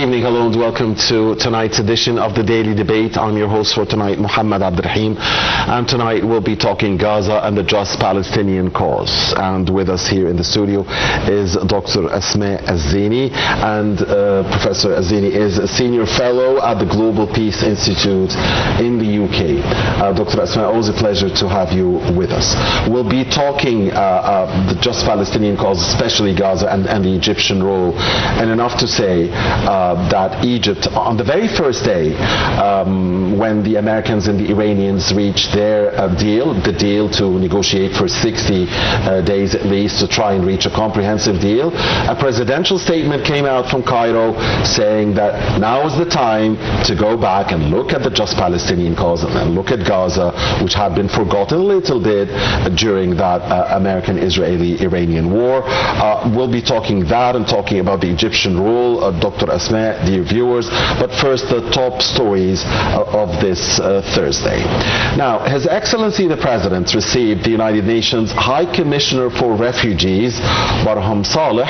evening, hello and welcome to tonight's edition of the Daily Debate. I'm your host for tonight, Muhammad Abdurrahim, and tonight we'll be talking Gaza and the just Palestinian cause. And with us here in the studio is Dr. Asmaa Elzieny, and Professor Elzieny is a senior fellow at the Global Peace Institute in the UK. Dr. Asmaa, always a pleasure to have you with us. We'll be talking the just Palestinian cause, especially Gaza and the Egyptian role, and enough to say that Egypt, on the very first day when the Americans and the Iranians reached their the deal to negotiate for 60 days at least to try and reach a comprehensive deal, a presidential statement came out from Cairo saying that now is the time to go back and look at the just Palestinian cause and look at Gaza, which had been forgotten a little bit during that American-Israeli-Iranian war. We'll be talking that and talking about the Egyptian role, Dr. Asmaa, dear viewers, but first the top stories of this Thursday. Now, His Excellency the President received the United Nations High Commissioner for Refugees, Borham Saleh,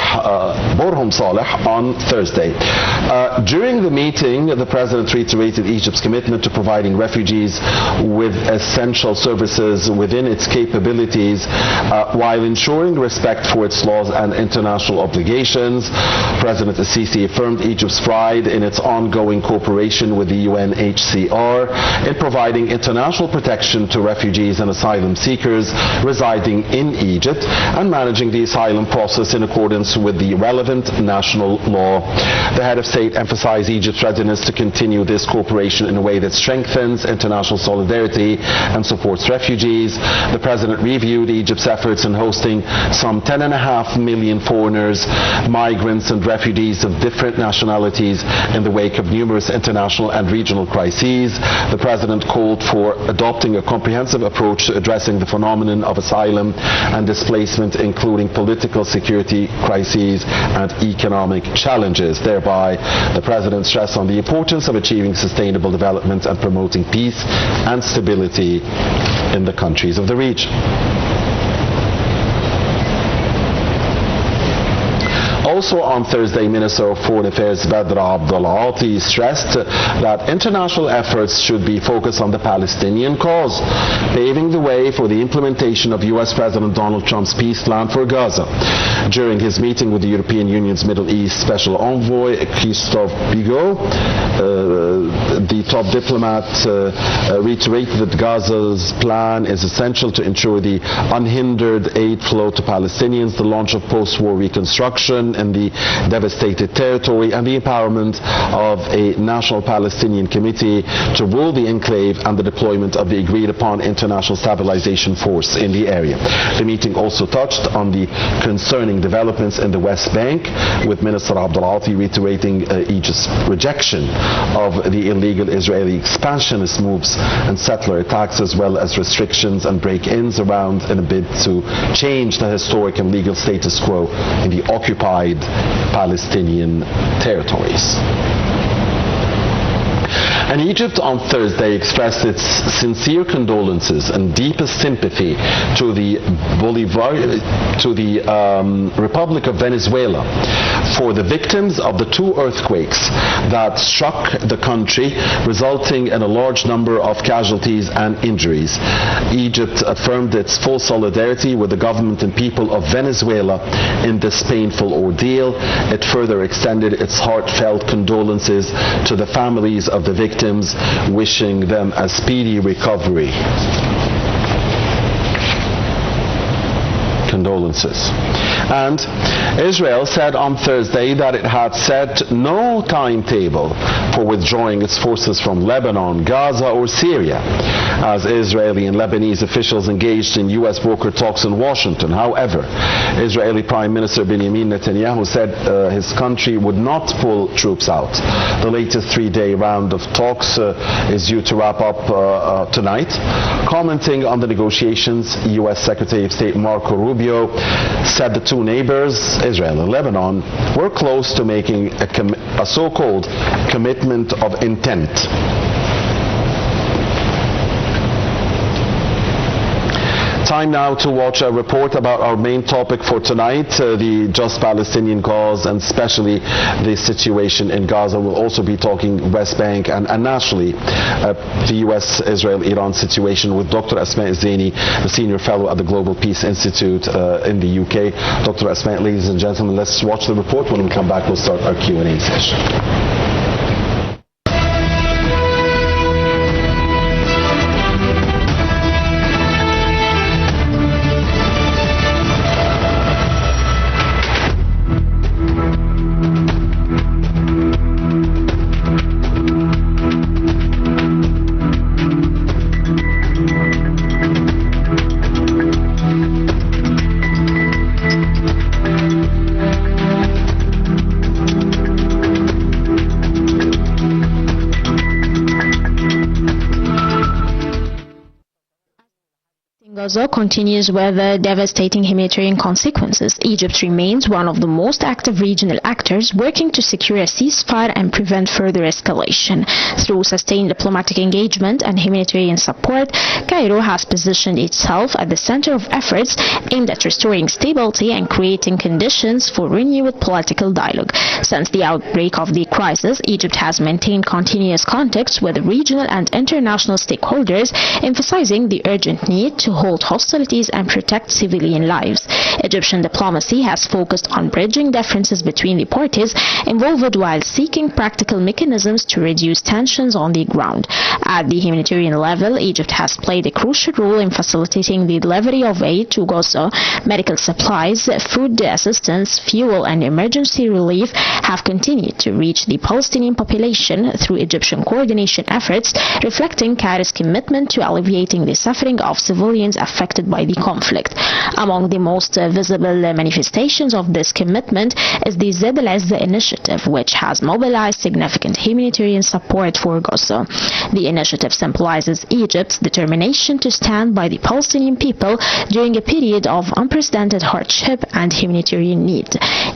on Thursday. During the meeting, the President reiterated Egypt's commitment to providing refugees with essential services within its capabilities while ensuring respect for its laws and international obligations. President Sisi affirmed Egypt's pride in its ongoing cooperation with the UNHCR in providing international protection to refugees and asylum seekers residing in Egypt and managing the asylum process in accordance with the relevant national law. The head of state emphasized Egypt's readiness to continue this cooperation in a way that strengthens international solidarity and supports refugees. The President reviewed Egypt's efforts in hosting some 10.5 million foreigners, migrants and refugees of different nationalities in the wake of numerous international and regional crises. The President called for adopting a comprehensive approach to addressing the phenomenon of asylum and displacement, including political security crises and economic challenges. Thereby, the President stressed on the importance of achieving sustainable development and promoting peace and stability in the countries of the region. Also on Thursday, Minister of Foreign Affairs Badr Abdulati stressed that international efforts should be focused on the Palestinian cause, paving the way for the implementation of U.S. President Donald Trump's peace plan for Gaza. During his meeting with the European Union's Middle East Special Envoy, Christophe Bigot, the top diplomat reiterated that Gaza's plan is essential to ensure the unhindered aid flow to Palestinians, the launch of post-war reconstruction in the devastated territory, and the empowerment of a national Palestinian committee to rule the enclave and the deployment of the agreed-upon international stabilization force in the area. The meeting also touched on the concerning developments in the West Bank, with Minister Abdulati reiterating Egypt's rejection of the illegal Israeli expansionist moves and settler attacks, as well as restrictions and break-ins around in a bid to change the historic and legal status quo in the occupied Palestinian territories. And Egypt on Thursday expressed its sincere condolences and deepest sympathy to the Republic of Venezuela for the victims of the 2 earthquakes that struck the country, resulting in a large number of casualties and injuries. Egypt affirmed its full solidarity with the government and people of Venezuela in this painful ordeal. It further extended its heartfelt condolences to the families of the victims, wishing them a speedy recovery. Condolences. And Israel said on Thursday that it had set no timetable for withdrawing its forces from Lebanon, Gaza or Syria, as Israeli and Lebanese officials engaged in U.S. broker talks in Washington. However, Israeli Prime Minister Benjamin Netanyahu said his country would not pull troops out. The latest 3-day round of talks is due to wrap up tonight. Commenting on the negotiations, U.S. Secretary of State Marco Rubio said the two neighbors, Israel and Lebanon, were close to making a so-called commitment of intent. Time now to watch a report about our main topic for tonight, the just Palestinian cause, and especially the situation in Gaza. We'll also be talking West Bank and nationally the U.S.-Israel-Iran situation with Dr. Asmaa Elzieny, the Senior Fellow at the Global Peace Institute in the UK. Dr. Asmaa, ladies and gentlemen, let's watch the report. When we come back, we'll start our Q&A session. Gaza continues with devastating humanitarian consequences. Egypt remains one of the most active regional actors working to secure a ceasefire and prevent further escalation. Through sustained diplomatic engagement and humanitarian support, Cairo has positioned itself at the center of efforts aimed at restoring stability and creating conditions for renewed political dialogue. Since the outbreak of the crisis, Egypt has maintained continuous contacts with regional and international stakeholders, emphasizing the urgent need to hold hostilities and protect civilian lives. Egyptian diplomacy has focused on bridging differences between the parties involved while seeking practical mechanisms to reduce tensions on the ground. At the humanitarian level, Egypt has played a crucial role in facilitating the delivery of aid to Gaza. Medical supplies, food assistance, fuel and emergency relief have continued to reach the Palestinian population through Egyptian coordination efforts, reflecting Cairo's commitment to alleviating the suffering of civilians affected by the conflict. Among the most visible manifestations of this commitment is the ZLS initiative, which has mobilized significant humanitarian support for Gaza. The initiative symbolizes Egypt's determination to stand by the Palestinian people during a period of unprecedented hardship and humanitarian need.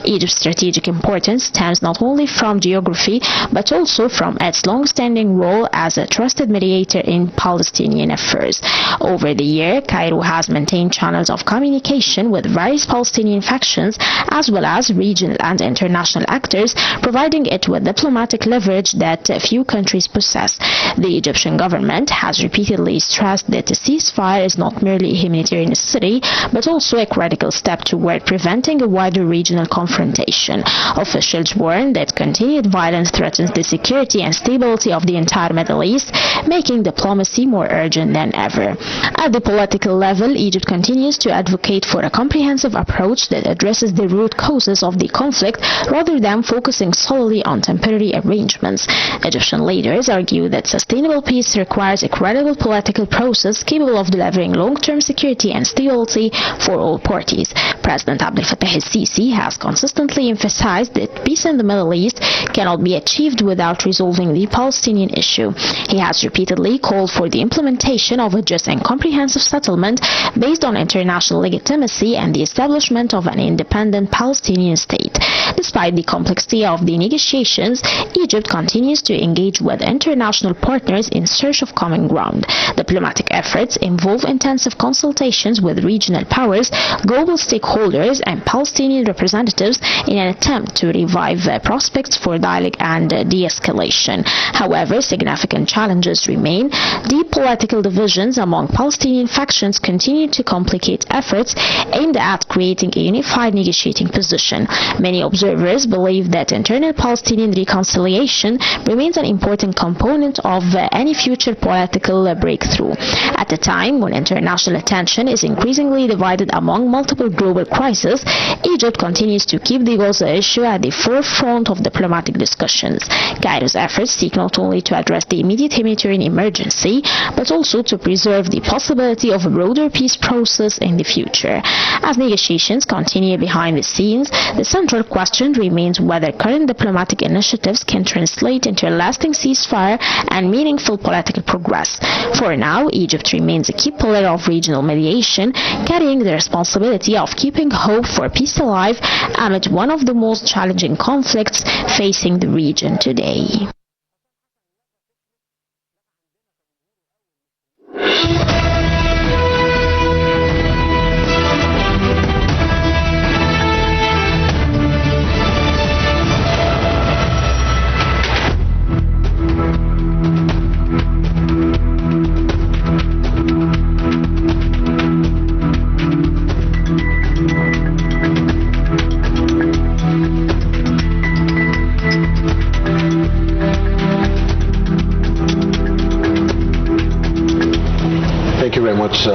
Egypt's strategic importance stems not only from geography but also from its long-standing role as a trusted mediator in Palestinian affairs. Over the year, Cairo has maintained channels of communication with various Palestinian factions as well as regional and international actors, providing it with diplomatic leverage that few countries possess. The Egyptian government has repeatedly stressed that a ceasefire is not merely a humanitarian necessity but also a critical step toward preventing a wider regional confrontation. Officials warn that continued violence threatens the security and stability of the entire Middle East, making diplomacy more urgent than ever. At the political level, Egypt continues to advocate for a comprehensive approach that addresses the root causes of the conflict rather than focusing solely on temporary arrangements. Egyptian leaders argue that sustainable peace requires a credible political process capable of delivering long-term security and stability for all parties. President Abdel Fattah el-Sisi has consistently emphasized that peace in the Middle East cannot be achieved without resolving the Palestinian issue. He has repeatedly called for the implementation of a just and comprehensive settlement based on international legitimacy and the establishment of an independent Palestinian state. Despite the complexity of the negotiations, Egypt continues to engage with international partners in search of common ground. Diplomatic efforts involve intensive consultations with regional powers, global stakeholders, and Palestinian representatives in an attempt to revive prospects for dialogue and de-escalation. However, significant challenges remain. Deep political divisions among Palestinian factions continue to complicate efforts aimed at creating a unified negotiating position. Many observers believe that internal Palestinian reconciliation remains an important component of any future political breakthrough. At a time when international attention is increasingly divided among multiple global crises, Egypt continues to keep the Gaza issue at the forefront of diplomatic discussions. Cairo's efforts seek not only to address the immediate humanitarian emergency, but also to preserve the possibility of a broader peace process in the future. As negotiations continue behind the scenes, the central question remains whether current diplomatic initiatives can translate into a lasting ceasefire and meaningful political progress. For now, Egypt remains a key pillar of regional mediation, carrying the responsibility of keeping hope for peace alive amid one of the most challenging conflicts facing the region today.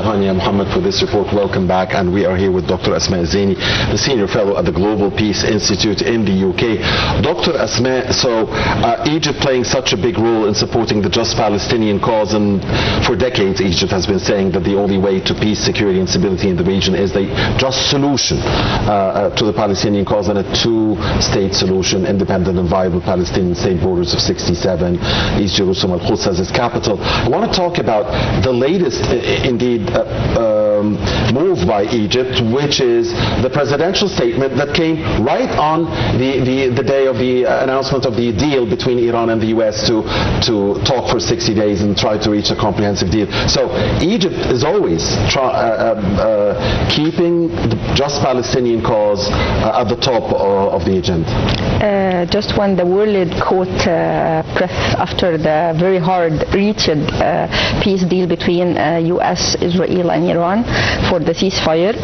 Hania Mohammed, for this report. Welcome back. And we are here with Dr. Asmaa Elzieny, the Senior Fellow at the Global Peace Institute in the UK. Dr. Asmaa, so Egypt playing such a big role in supporting the just Palestinian cause, and for decades Egypt has been saying that the only way to peace, security and stability in the region is the just solution to the Palestinian cause, and a two-state solution, independent and viable Palestinian state borders of 67, East Jerusalem, Al-Quds as its capital. I want to talk about the latest, indeed, move by Egypt, which is the presidential statement that came right on the day of the announcement of the deal between Iran and the US to talk for 60 days and try to reach a comprehensive deal. So Egypt is always keeping the just Palestinian cause at the top of the agenda. Just when the world caught breath after the very hard-reached peace deal between US, Israel and Iran for the ceasefire,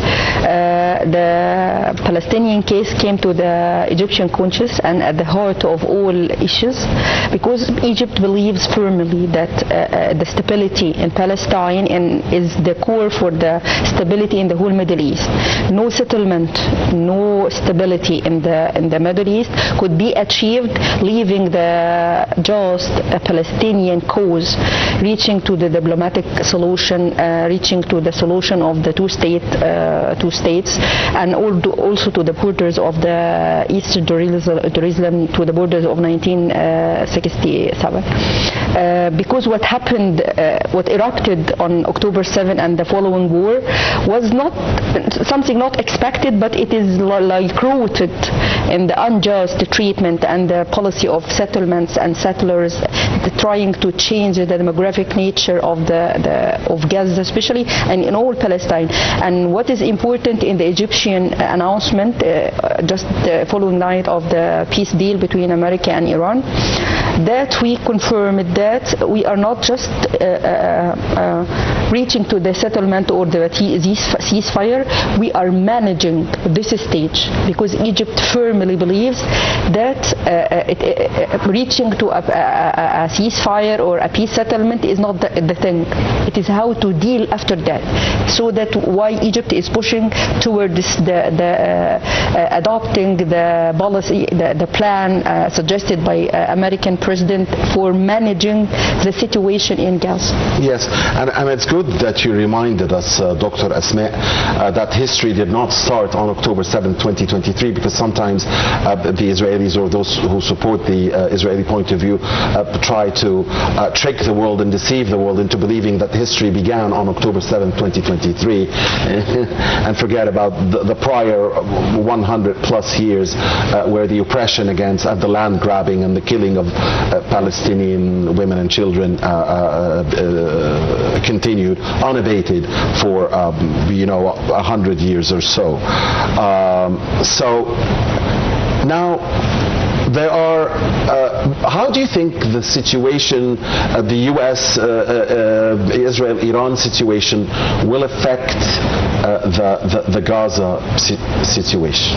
the Palestinian case came to the Egyptian conscience and at the heart of all issues, because Egypt believes firmly that the stability in Palestine is the core for the stability in the whole Middle East. No settlement, no stability in the Middle East could be achieved leaving the just Palestinian cause, reaching to the diplomatic solution, reaching to the solution of the two states, and also to the borders of the East Jerusalem, to the borders of 1967. Because what happened, what erupted on October 7 and the following war was not something not expected, but it is like rooted in the unjust treatment and the policy of settlements and settlers, trying to change the demographic nature of Gaza especially, and in all Palestine. And what is important in the Egyptian announcement, just the following night of the peace deal between America and Iran, that we confirmed that we are not just reaching to the settlement or the ceasefire, we are managing this stage, because Egypt firmly believes that reaching to a ceasefire or a peace settlement is not the thing. It is how to deal after that. So that why Egypt is pushing towards adopting the policy, the plan suggested by American President for managing the situation in Gaza. Yes, and it's good that you reminded us, Dr. Asmaa, that history did not start on October 7, 2023, because sometimes the Israelis or those who support the Israeli point of view try to trick the world and deceive the world into believing that history began on October 7, 2023 and forget about the prior 100 plus years where the oppression against and the land grabbing and the killing of Palestinian women and children continued unabated for 100 years or so. Now there are, how do you think the situation, the US, Israel-Iran situation will affect the Gaza situation?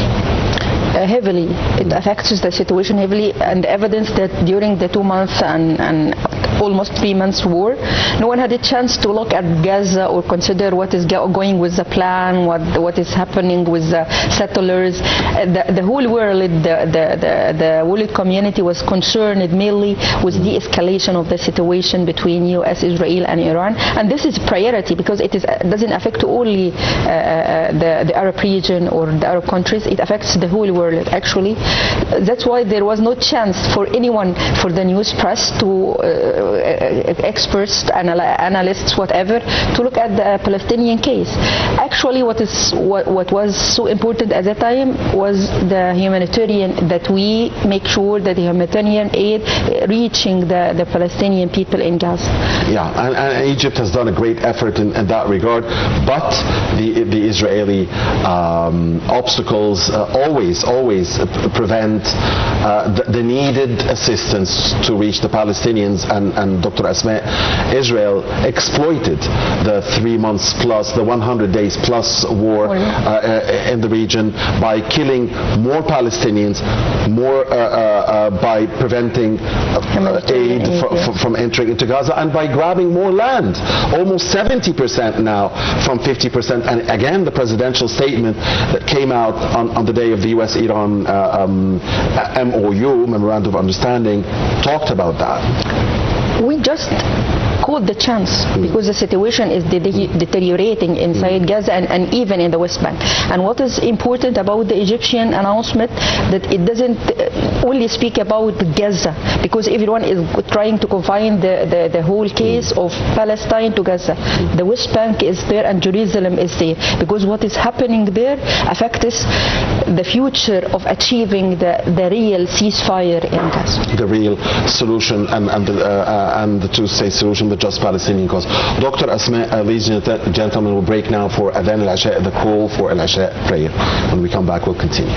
Heavily. It affects the situation heavily, and evidence that during the 2 months and almost 3 months war, no one had a chance to look at Gaza or consider what is going with the plan, what is happening with the settlers. The whole world, the world community was concerned mainly with the escalation of the situation between US, Israel and Iran, and this is priority because it doesn't affect only the Arab region or the Arab countries, it affects the whole world actually. That's why there was no chance for anyone, for the news press, to experts, analysts, whatever, to look at the Palestinian case. Actually, what was so important at that time was the humanitarian, that we make sure that the humanitarian aid reaching the Palestinian people in Gaza. Yeah, and Egypt has done a great effort in that regard, but the Israeli obstacles always prevent the needed assistance to reach the Palestinians, and Dr. Asmaa, Israel exploited the 3 months plus, the 100 days plus war in the region by killing more Palestinians, by preventing aid from entering into Gaza, and by grabbing more land, almost 70% now from 50%. And again, the presidential statement that came out on the day of the U.S.-Iran MOU, Memorandum of Understanding, talked about that. We just caught the chance because the situation is deteriorating inside Gaza and even in the West Bank. And what is important about the Egyptian announcement, that it doesn't only speak about Gaza, because everyone is trying to confine the whole case of Palestine to Gaza. The West Bank is there and Jerusalem is there, because what is happening there affects the future of achieving the real ceasefire in Gaza. The real solution and the two-state solution, the just Palestinian cause. Dr. Asmaa Elzieny, gentlemen, will break now for Adhan al-Isha, the call for al-Isha prayer. When we come back, we'll continue.